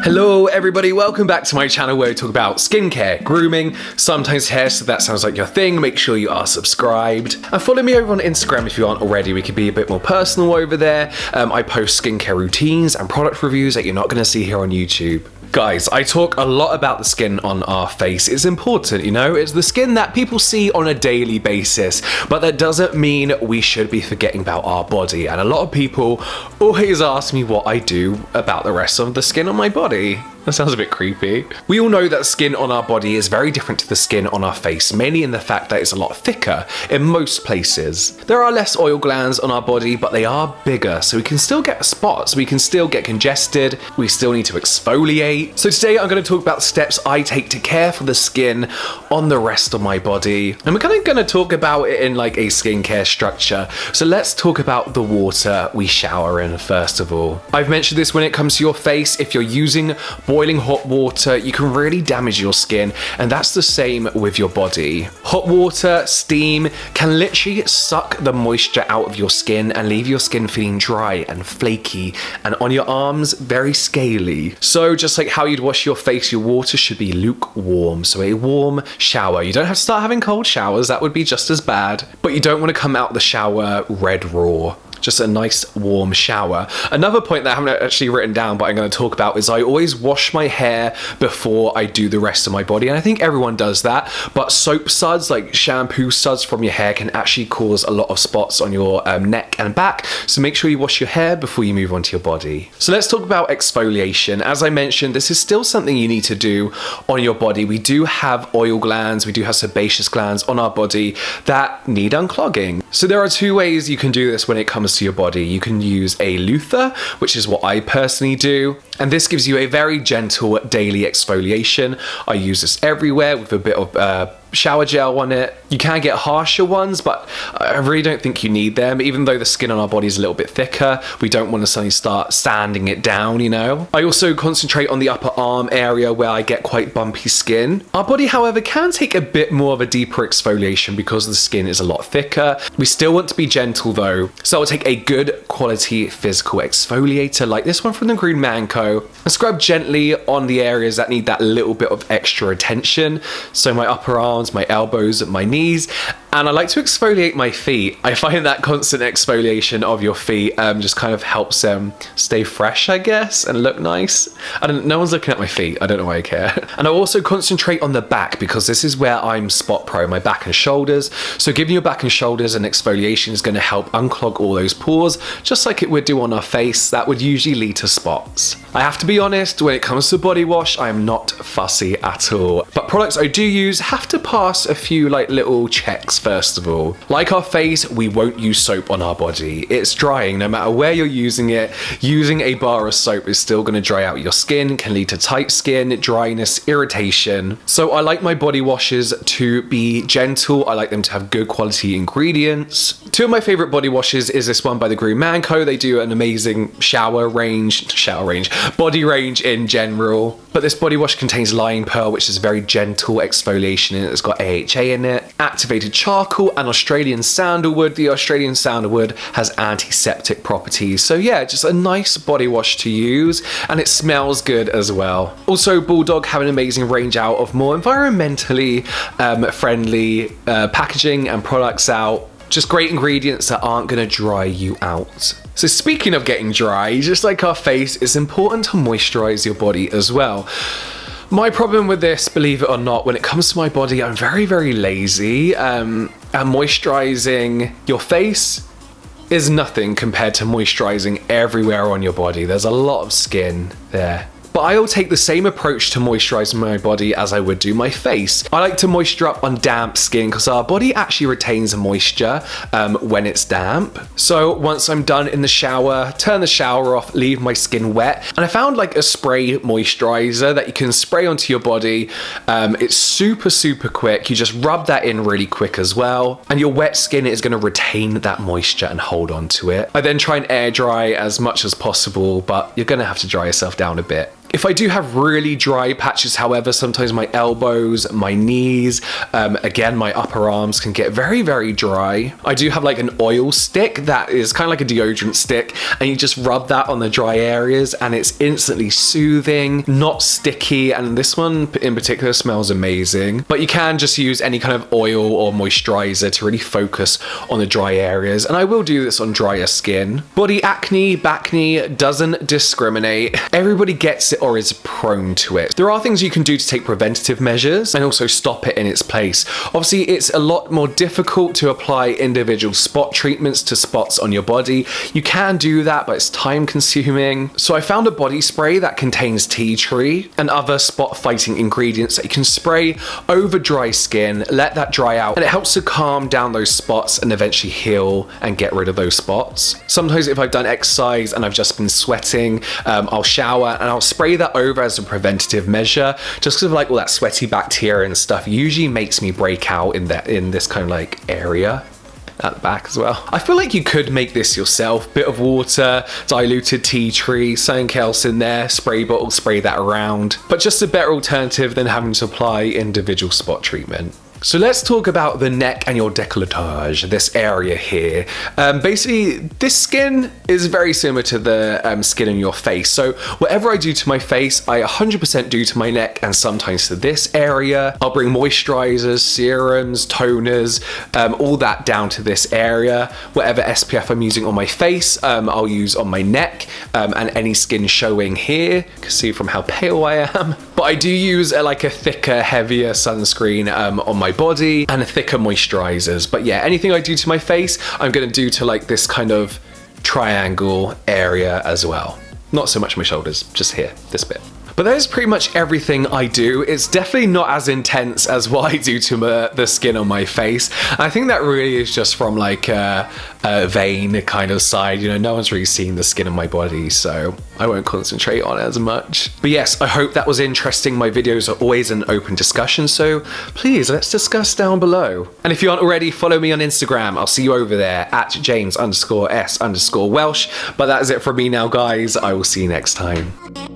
Hello everybody, welcome back to my channel where we talk about skincare, grooming, sometimes hair, so that sounds like your thing. Make sure you are subscribed. And follow me over on Instagram if you aren't already. We could be a bit more personal over there. I post skincare routines and product reviews that you're not going to see here on YouTube. Guys, I talk a lot about the skin on our face. It's important, you know? It's the skin that people see on a daily basis, but that doesn't mean we should be forgetting about our body. And a lot of people always ask me what I do about the rest of the skin on my body. That sounds a bit creepy. We all know that skin on our body is very different to the skin on our face, mainly in the fact that it's a lot thicker in most places. There are less oil glands on our body, but they are bigger, so we can still get spots, we can still get congested, we still need to exfoliate. So today I'm going to talk about the steps I take to care for the skin on the rest of my body. And we're kind of going to talk about it in like a skincare structure. So let's talk about the water we shower in first of all. I've mentioned this when it comes to your face. If you're using boiling hot water, you can really damage your skin, and that's the same with your body. Hot water, steam, can literally suck the moisture out of your skin and leave your skin feeling dry and flaky, and on your arms, very scaly. So just like how you'd wash your face, your water should be lukewarm, so a warm shower. You don't have to start having cold showers, that would be just as bad, but you don't want to come out the shower red raw. Just a nice warm shower. Another point that I haven't actually written down but I'm going to talk about is I always wash my hair before I do the rest of my body, and I think everyone does that, but soap suds, like shampoo suds from your hair, can actually cause a lot of spots on your neck and back, so make sure you wash your hair before you move on to your body. So let's talk about exfoliation. As I mentioned, this is still something you need to do on your body. We do have oil glands, we do have sebaceous glands on our body that need unclogging. So there are two ways you can do this when it comes to your body. You can use a Helooooo, which is what I personally do, and this gives you a very gentle daily exfoliation. I use this everywhere with a bit of shower gel on it. You can get harsher ones, but I really don't think you need them. Even though the skin on our body is a little bit thicker, we don't want to suddenly start sanding it down, you know? I also concentrate on the upper arm area where I get quite bumpy skin. Our body, however, can take a bit more of a deeper exfoliation because the skin is a lot thicker. We still want to be gentle though, so I'll take a good quality physical exfoliator like this one from the Green Man Co. and scrub gently on the areas that need that little bit of extra attention. So my upper arms, my elbows, my knees, and I like to exfoliate my feet. I find that constant exfoliation of your feet just kind of helps them stay fresh, I guess, and look nice. No one's looking at my feet, I don't know why I care. And I also concentrate on the back because this is where I'm spot pro, my back and shoulders. So giving your back and shoulders an exfoliation is going to help unclog all those pores, just like it would do on our face. That would usually lead to spots. I have to be honest, when it comes to body wash, I am not fussy at all. But products I do use have to pass a few like little checks first of all. Like our face, we won't use soap on our body. It's drying no matter where you're using it. Using a bar of soap is still going to dry out your skin, can lead to tight skin, dryness, irritation. So I like my body washes to be gentle. I like them to have good quality ingredients. Two of my favorite body washes is this one by the Green Man Co. They do an amazing body range in general. But this body wash contains lion pearl, which is very gentle exfoliation, and it's got AHA in it, activated charcoal, and Australian sandalwood. The Australian sandalwood has antiseptic properties. So yeah, just a nice body wash to use, and it smells good as well. Also, Bulldog have an amazing range out of more environmentally friendly packaging and products out. Just great ingredients that aren't going to dry you out. So speaking of getting dry, just like our face, it's important to moisturize your body as well. My problem with this, believe it or not, when it comes to my body, I'm very, very lazy. And moisturizing your face is nothing compared to moisturizing everywhere on your body. There's a lot of skin there. But I'll take the same approach to moisturizing my body as I would do my face. I like to moisture up on damp skin because our body actually retains moisture when it's damp. So once I'm done in the shower, turn the shower off, leave my skin wet. And I found like a spray moisturizer that you can spray onto your body. It's super, super quick. You just rub that in really quick as well. And your wet skin is going to retain that moisture and hold on to it. I then try and air dry as much as possible, but you're going to have to dry yourself down a bit. If I do have really dry patches, however, sometimes my elbows, my knees, again, my upper arms can get very, very dry. I do have like an oil stick that is kind of like a deodorant stick, and you just rub that on the dry areas and it's instantly soothing, not sticky, and this one in particular smells amazing. But you can just use any kind of oil or moisturizer to really focus on the dry areas, and I will do this on drier skin. Body acne, bacne doesn't discriminate. Everybody gets it or is prone to it. There are things you can do to take preventative measures and also stop it in its place. Obviously, it's a lot more difficult to apply individual spot treatments to spots on your body. You can do that, but it's time consuming. So I found a body spray that contains tea tree and other spot fighting ingredients that you can spray over dry skin, let that dry out, and it helps to calm down those spots and eventually heal and get rid of those spots. Sometimes if I've done exercise and I've just been sweating, I'll shower and I'll spray that over as a preventative measure, just because of like all that sweaty bacteria and stuff usually makes me break out in this kind of like area at the back as well. I feel like you could make this yourself. Bit of water, diluted tea tree, something else in there, spray bottle, spray that around. But just a better alternative than having to apply individual spot treatment. So let's talk about the neck and your decolletage, this area here. Basically, this skin is very similar to the skin in your face. So whatever I do to my face, I 100% do to my neck and sometimes to this area. I'll bring moisturizers, serums, toners, all that down to this area. Whatever SPF I'm using on my face, I'll use on my neck, and any skin showing here. You can see from how pale I am. But I do use like a thicker, heavier sunscreen on my body and thicker moisturizers. But yeah, anything I do to my face, I'm gonna do to like this kind of triangle area as well. Not so much my shoulders, just here, this bit. But that is pretty much everything I do. It's definitely not as intense as what I do to the skin on my face. I think that really is just from like a vein kind of side. You know, no one's really seen the skin on my body, so I won't concentrate on it as much. But yes, I hope that was interesting. My videos are always an open discussion, so please let's discuss down below. And if you aren't already, follow me on Instagram. I'll see you over there at James_S_Welsh. But that is it from me now, guys. I will see you next time.